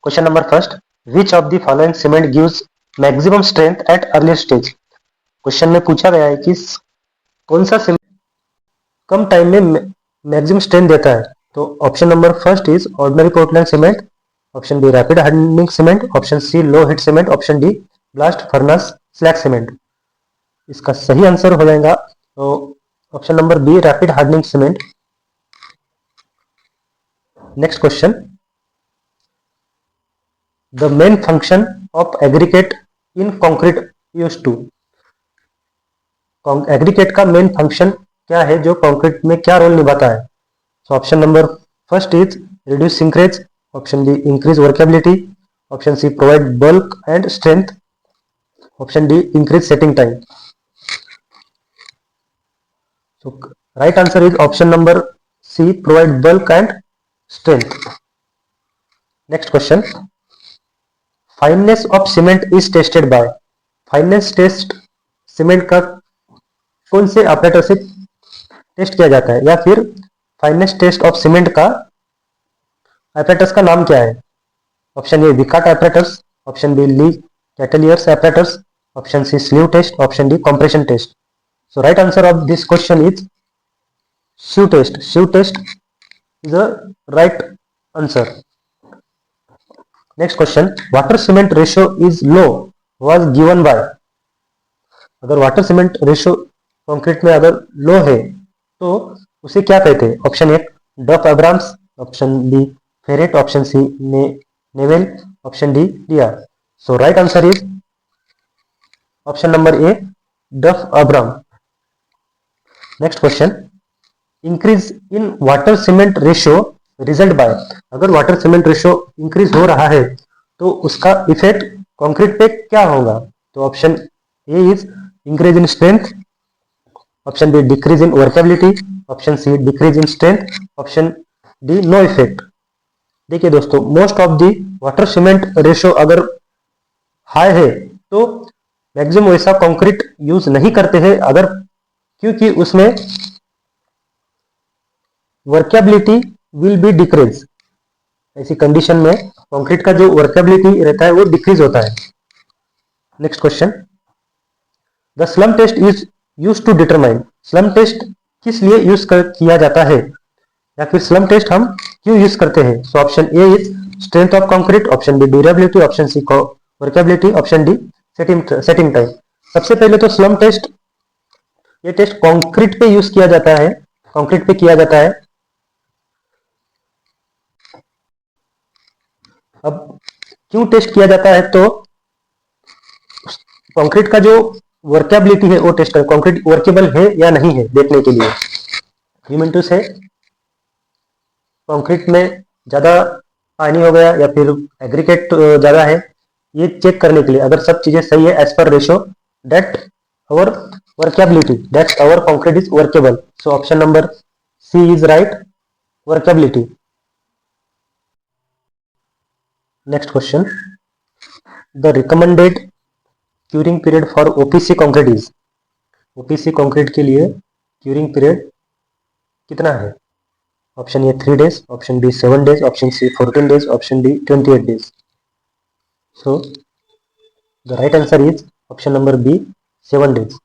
Question number first, which of the following cement gives maximum strength at early stage. Question में पूछा गया है कि कौन सा सीमेंट कम टाइम में मैक्सिमम स्ट्रेंथ देता है। तो option number first is ordinary Portland cement, option B rapid hardening cement, option C low heat cement, option D blast furnace slag cement. इसका सही आंसर हो जाएगा तो option number B rapid hardening cement. Next question, the main function of aggregate in concrete use to. Aggregate का main function क्या है जो concrete में क्या रोल निभाता है। So option number first is reduce shrinkage, option B increase workability, option C provide bulk and strength, option D increase setting time. So right answer is option number C provide bulk and strength. Next question, fineness of cement is tested by. Fineness test cement का कौन से operator से test किया जाता है, या फिर fineness test of cement का ऑपरेटर्स का नाम क्या है। Option A Vicat operators, option B Le Chatelier's operators, option C sieve test, option D compression test. So right answer of this question is sieve test. Sieve test is the right answer. Next question, water cement ratio is low was given by. अगर water cement ratio concrete में अगर लो है तो उसे क्या कहते हैं। Option A Duff Abrams, option B Feret, option C Neville, option D Dear. So right answer is option number A Duff Abram. Next question, increase in water cement ratio result by. अगर water cement ratio increase हो रहा है तो उसका effect concrete पे क्या होगा। तो option A is increase in strength, option B decrease in workability, option C decrease in strength, option D no effect. देखिए दोस्तों, most of the water cement ratio अगर हाई है तो मैक्सिमम वैसा कंक्रीट यूज नहीं करते हैं, अगर क्योंकि उसमें वर्केबिलिटी विल बी डिक्रीज। ऐसी कंडीशन में कंक्रीट का जो वर्केबिलिटी रहता है वो डिक्रीज होता है। Next question, the slump test is use to determine. Slump test किस लिए यूज किया जाता है, या फिर स्लम टेस्ट हम क्यों यूज करते हैं। So option A is strength of concrete, option B durability, option C workability, option D setting time. सबसे पहले तो स्लम टेस्ट, ये टेस्ट कंक्रीट पे यूज किया जाता है, कंक्रीट पे किया जाता है। अब क्यों टेस्ट किया जाता है, तो कंक्रीट का जो वर्केबिलिटी है वो टेस्ट कर, कंक्रीट वर्केबल है या नहीं है देखने के लिए। ह्यूमेंटूस है कंक्रीट में ज्यादा पानी हो गया या फिर एग्रीगेट ज्यादा है, ये चेक करने के लिए अगर सब चीजें सही है as per ratio that our workability, that our concrete is workable. So option number C is right, workability. Next question, the recommended curing period for OPC concrete is. OPC concrete के लिए क्यूरिंग पीरियड कितना है। Option A 3 days, option B 7 days, option C 14 days, option D 28 days। So the right answer is option number B 7 days।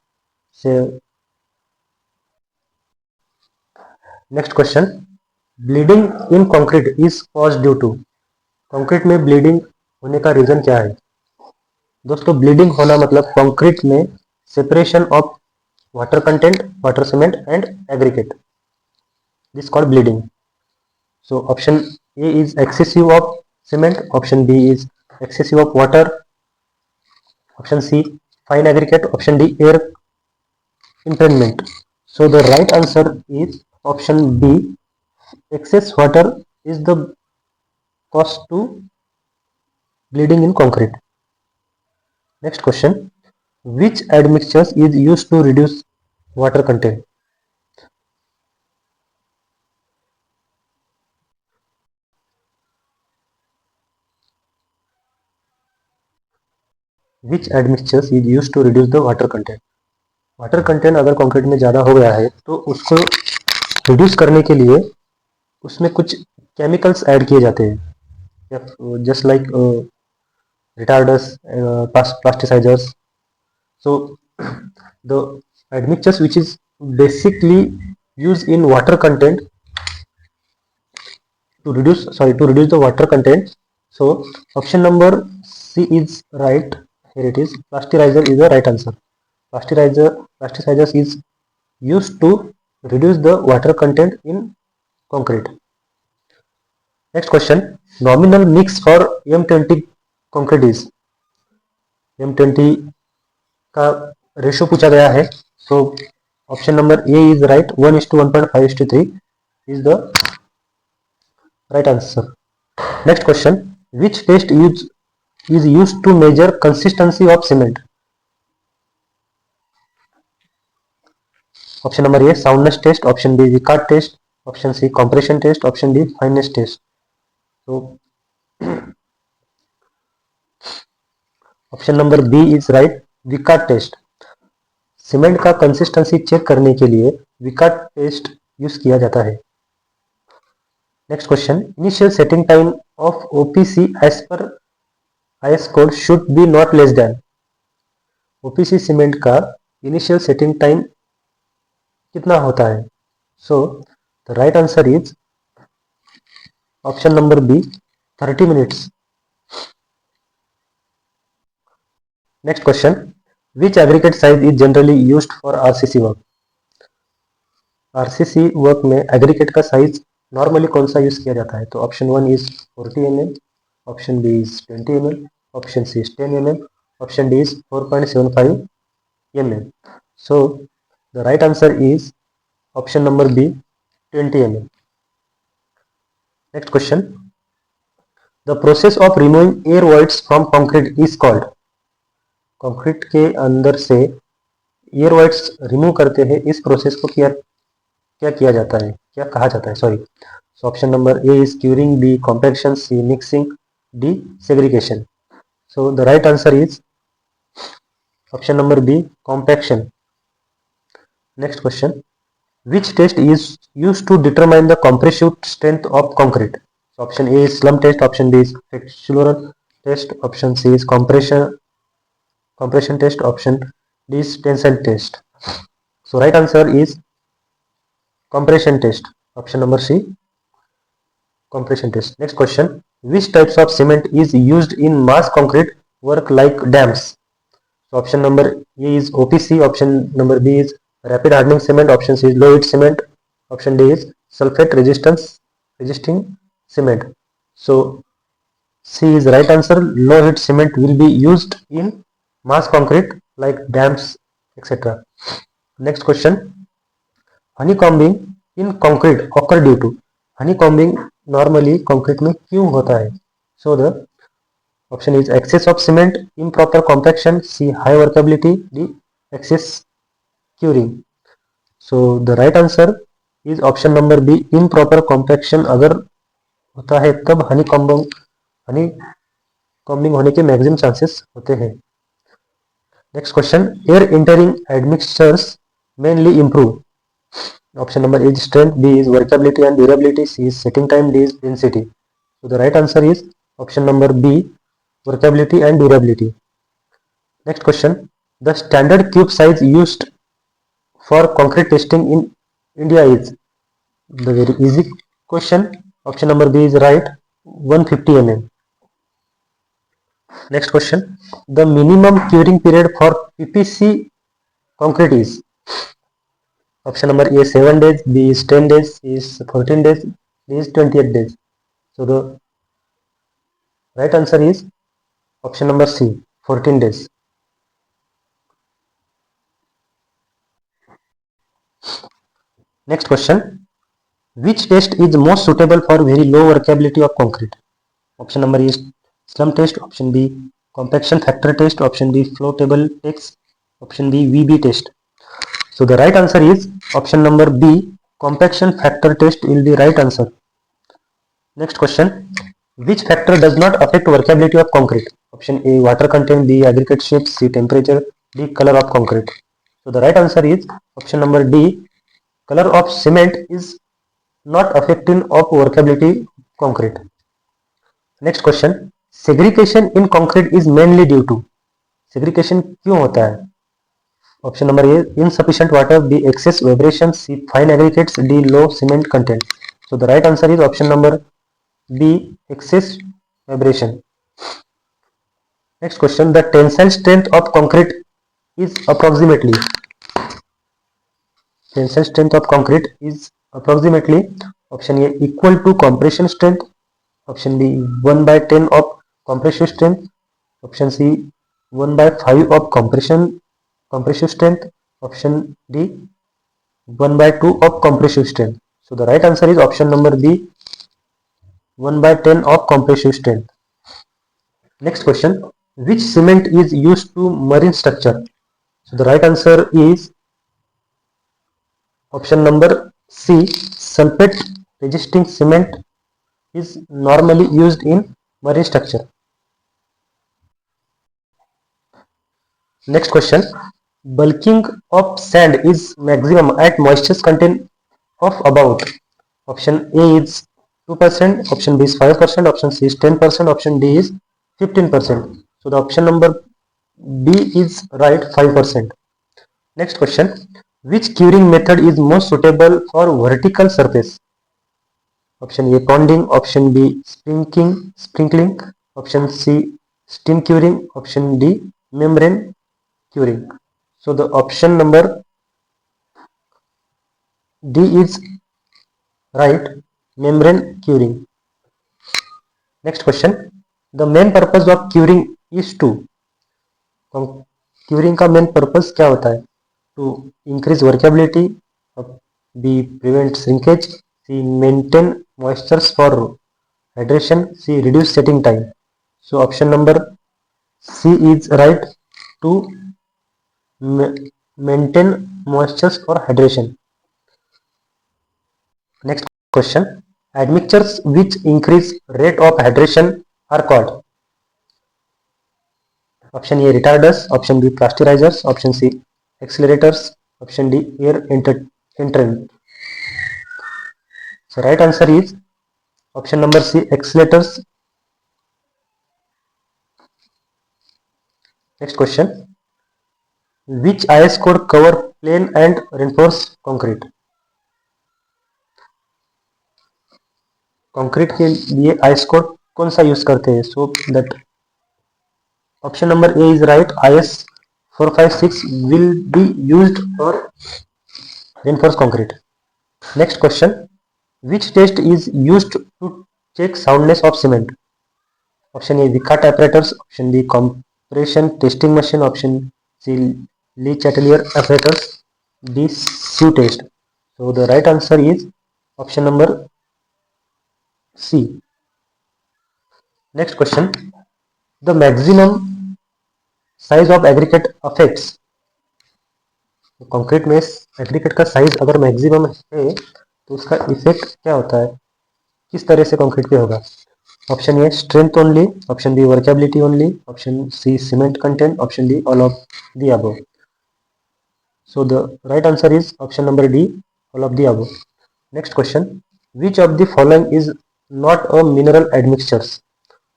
Next question, bleeding in concrete is cause due to. Concrete में bleeding होने का reason क्या है। दोस्तों, bleeding होना मतलब concrete में separation of water content, water cement and aggregate, this called bleeding. So option A is excessive of cement, option B is excessive of water, option C fine aggregate, option D air impregnment. So the right answer is option B, excess water is the cause to bleeding in concrete. Next question, which admixtures is used to reduce water content. Which admixtures is used to reduce the water content. Water content अगर concrete में ज़्यादा हो गया है तो उसको reduce करने के लिए उसमें कुछ केमिकल्स ऐड किए जाते हैं, just like retarders, plasticizers. So the admixtures which is basically used in water content to reduce the water content. So option number C is right. Here it is. Plasticizer is the right answer. Plasticizers is used to reduce the water content in concrete. Next question. Nominal mix for M20 concrete is M20 का ratio पूछा गया है. So option number A is right. 1:1.5:3 is the right answer. Next question. Which test is used to measure consistency of cement? Option number A, soundness test. Option B, Vickert test. Option C, compression test. Option D, fineness test. So option number B is right. Vicat test. Cement का consistency check करने के लिए Vicat test use किया जाता है. Next question. Initial setting time of OPC as per IS code should be not less than. OPC cement का initial setting time कितना होता है? So the right answer is option number B, 30 minutes. Next question. Which aggregate size is generally used for RCC work? RCC work में aggregate का size normally कौन सा use किया जाता है? तो option 1 is 40 mm, option B is 20 mm, option C is 10 mm, option D is 4.75 mm. So the right answer is option number B, 20 mm. Next question. The process of removing air voids from concrete is called. Concrete के अंदर से air voids remove करते हैं, इस process को क्या किया जाता है, क्या कहा जाता है? Sorry. So option number A is curing, B compaction, C mixing, D segregation. So the right answer is option number B, compaction. Next question. Which test is used to determine the compressive strength of concrete? Option A is slump test, option B is flexural test, option C is compression test, option D is tensile test. So right answer is compression test. Option number C, compression test. Next question. Which types of cement is used in mass concrete work like dams? So option number A is OPC, option number B is rapid hardening cement, option C is low heat cement, option D is sulfate resisting cement. So C is right answer. Low heat cement will be used in mass concrete like dams, etc. Next question. Honeycombing in concrete occur due to. Honeycombing normally concrete में क्यों होता है? So the option is excess of cement, improper compaction, C high workability, D excess curing. So the right answer is option number B, improper compaction. अगर होता है तब honeycombing होने के मैक्सिमम चांसेस होते हैं. Next question. Air entering admixtures mainly improve. Option number A is strength, B is workability and durability, C is setting time, D is density. So the right answer is option number B, workability and durability. Next question. The standard cube size used for concrete testing in India is. The very easy question. Option number B is right, 150 mm. Next question. The minimum curing period for PPC concrete is. Option number A 7 days, B is 10 days, C is 14 days, D is 28 days. So the right answer is option number C, 14 days. Next question. Which test is most suitable for very low workability of concrete? Option number A is slum test, option B compaction factor test, option D flow table test, option D VB test. So the right answer is option number B, compaction factor test will be right answer. Next question. Which factor does not affect workability of concrete? Option A water content, B aggregate shape, C temperature, D color of concrete. So the right answer is option number D, color of cement is not affecting of workability concrete. Next question, segregation in concrete is mainly due to, segregation क्यों होता है? Option number A, insufficient water, B, excess vibration, C, fine aggregates, D, low cement content. So the right answer is option number B, excess vibration. Next question, the tensile strength of concrete is approximately, tensile strength of concrete is approximately, option A, equal to compression strength, option B, 1 by 10 of compressive strength, option C, 1 by 5 of compressive strength, option D, 1 by 2 of compressive strength. So the right answer is option number B, 1 by 10 of compressive strength. Next question, which cement is used to marine structure? So the right answer is option number C, sulfate resisting cement is normally used in marine structure. Next question, bulking of sand is maximum at moisture content of about, option A is 2%, option B is 5%, option C is 10%, option D is 15%. So the option number B is right, 5%. Next question, which curing method is most suitable for vertical surface? Option A, ponding, option B, sprinkling, option C, steam curing, option D, membrane curing. So the option number D is right, membrane curing. Next question, the main purpose of curing is to, curing का main purpose क्या होता है? To increase workability, B, prevent shrinkage, C, maintain moistures for hydration, C, reduce setting time. So option number C is right, to maintain moistures for hydration. Next question, admixtures which increase rate of hydration are called. Option A, retarders, option B, pasteurizers, option C, accelerators, option D, air entrant. So right answer is option number C, accelerators. Next question, which IS code cover plain and reinforced concrete? Concrete के लिए IS code कौन सा use करते हैं? So that option number A is right, IS 456 will be used for reinforced concrete. Next question, which test is used to check soundness of cement? Option A, Vicat apparatus, option B, compression testing machine, option C, Le Chatelier apparatus, D, Sieve test. So the right answer is option number C. Next question, the maximum size of aggregate affects, concrete में aggregate का size अगर maximum है तो उसका effect क्या होता है, किस तरह से कंक्रीट पे होगा? Option A, strength only, option B, workability only, option C, cement content, option D, all of the above. So the right answer is option number D, all of the above. Next question, which of the following is not a mineral admixtures?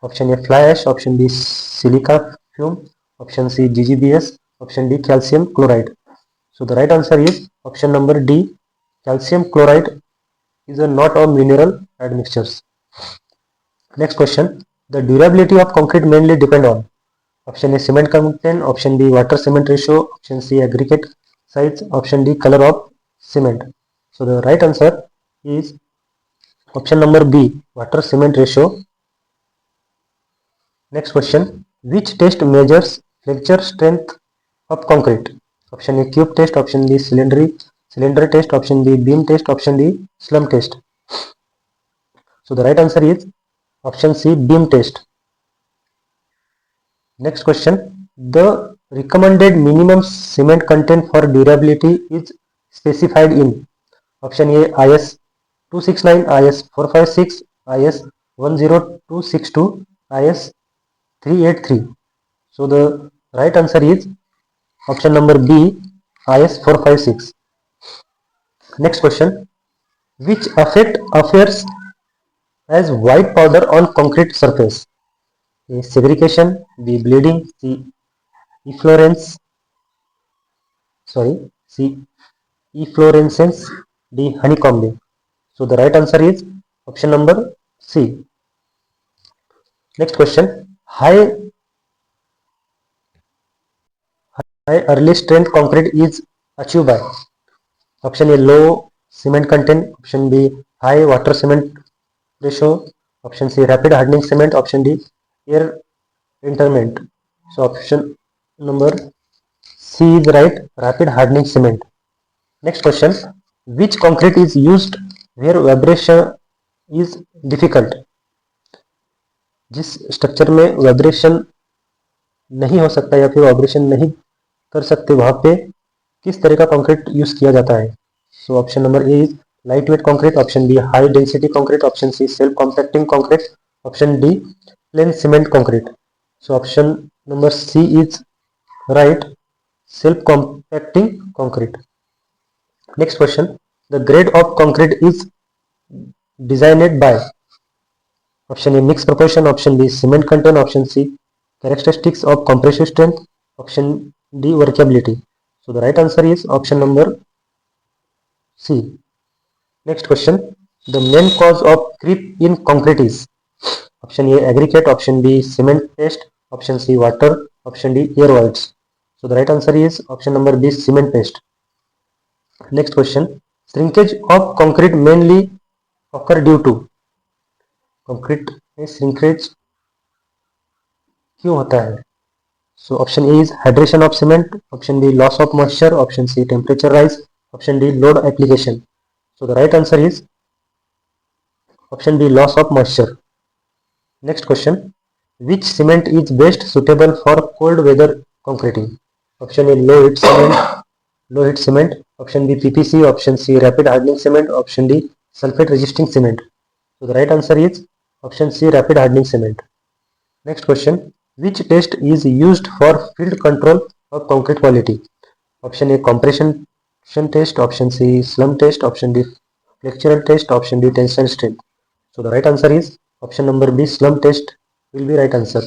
Option A, fly ash, option B, silica fume, option C, GGBS, option D, calcium chloride. So the right answer is option number D, calcium chloride is not a mineral admixtures. Next question, the durability of concrete mainly depend on, option A, cement content, option B, water cement ratio, option C, aggregate size, option D, color of cement. So the right answer is option number B, water cement ratio. Next question, which test measures flexure strength of concrete? Option A, cube test, option B, cylinder test, option B, beam test, option D, slump test. So the right answer is option C, beam test. Next question, the recommended minimum cement content for durability is specified in, option A, IS 269, IS 456, IS 10262, IS 383. So the right answer is option number B, IS 456. Next question, which affect affairs as white powder on concrete surface? A. Segregation, B. Bleeding, C. Efflorescence, C. Efflorescence, D. Honeycombing. So the right answer is option number C. Next question. High early strength concrete is achieved by option A low cement content, option B high water cement ratio, option C rapid hardening cement, option D air interment. So option number C is right, rapid hardening cement. Next question. Which concrete is used where vibration is difficult? जिस structure में vibration नहीं हो सकता या फिर vibration नहीं कर सकते वहां पे किस तरह का कंक्रीट यूज किया जाता है? So option number A is light weight concrete, option B high density concrete, option C self compacting concrete, option D plain cement concrete. So option number C is right, self compacting concrete. Next question. The grade of concrete is designed by option A mixed proportion, option B cement content, option C characteristics of compressive strength, option D workability. So the right answer is option number C. Next question. The main cause of creep in concrete is option A aggregate, option B cement paste, option C water, option D air voids. So the right answer is option number B cement paste. Next question. Shrinkage of concrete mainly occur due to concrete में shrinkage क्यों होता है? So option A is hydration of cement, option B loss of moisture, option C temperature rise, option D load application. So the right answer is option B loss of moisture. Next question. Which cement is best suitable for cold weather concreting? Option A low heat cement, option B PPC, option C rapid hardening cement, option D sulphate resisting cement. So the right answer is option C rapid hardening cement. Next question. Which test is used for field control of concrete quality? Option A compression test, option C slump test, option D flexural test, option D tensile strength. So the right answer is option number B slump test will be right answer.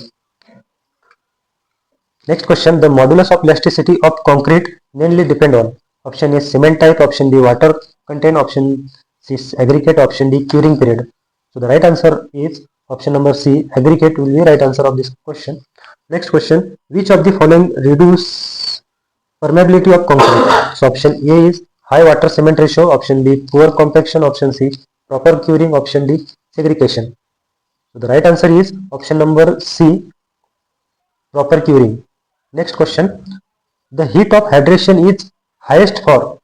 Next question. The modulus of elasticity of concrete mainly depend on option A cement type, option B water content, option C aggregate, option D curing period. So the right answer is option number C aggregate will be right answer of this question. Next question. Which of the following reduce permeability of concrete? So option A is high water cement ratio, option B poor compaction, option C proper curing, option D segregation. So the right answer is option number C proper curing. Next question. The heat of hydration is highest for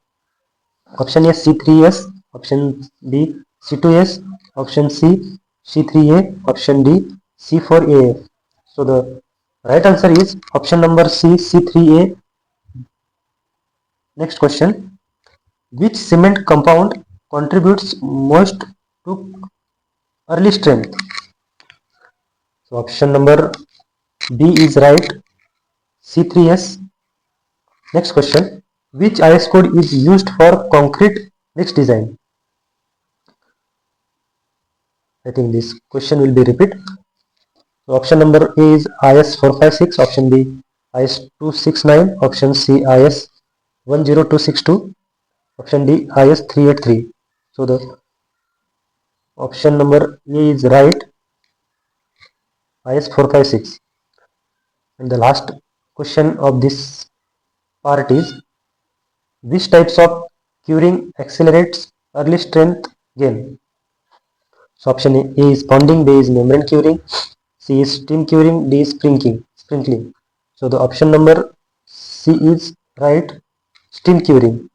option A C3S, option B C2S, option C C3A, option D C4A. So the right answer is option number C C3A. Next question. Which cement compound contributes most to early strength? So option number B is right, C3S. Next question. Which IS code is used for concrete mix design? I think this question will be repeat. So option number A is IS 456, option B IS 269, option C IS 10262, option D IS 383. So the option number A is right, IS 456. And the last question of this part is which types of curing accelerates early strength gain? So option A is ponding, B is membrane curing, C is steam curing, D is sprinkling. So the option number C is right, steam curing.